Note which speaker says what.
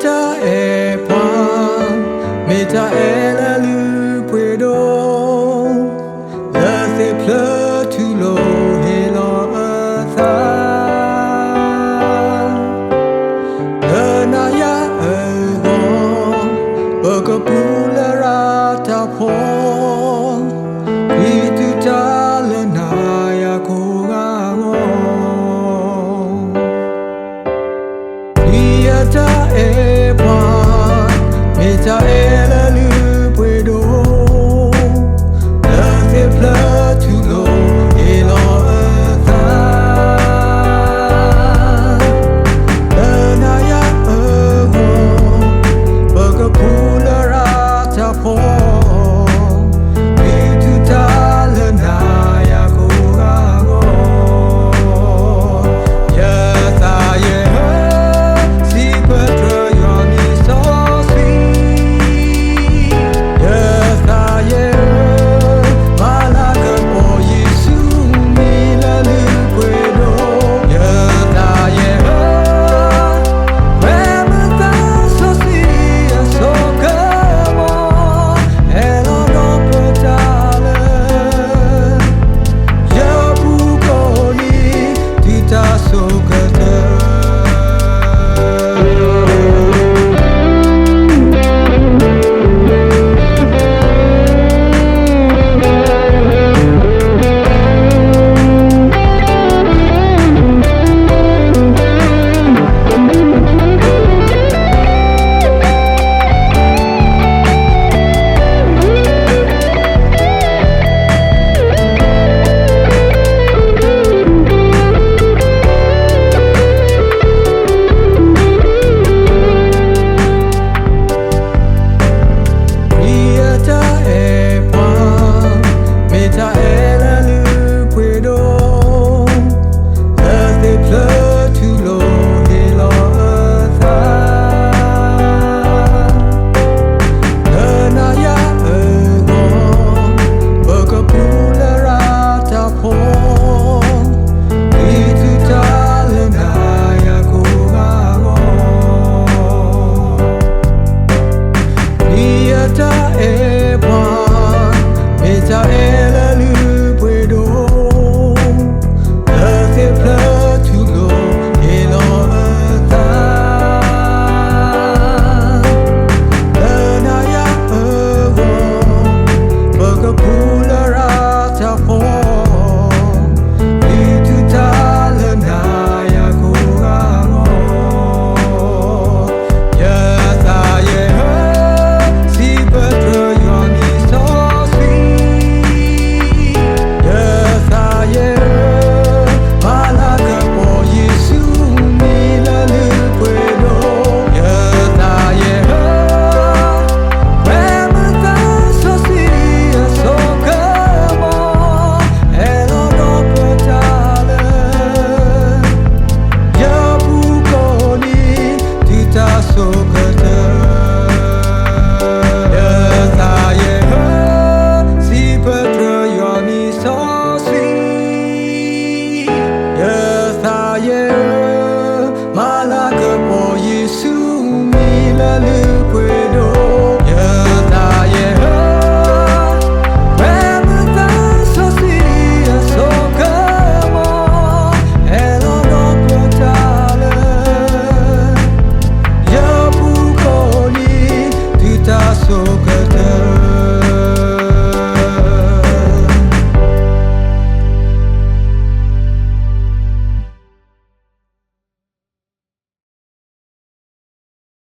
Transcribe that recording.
Speaker 1: ta e pwa me ta e la lu pwe do la se ple tu lo he lo tha la na ya e go ba ka pu la ra ta pho ni tu ta la na ya ko ga ngo ta e pwa me ta e la lu pwe do la se pla tu lo e lo tha la na ya e go ba ka pu la ra ta pho me tu ta la na ya ko ga go ya ta ye Malaka po Yesu mi la lu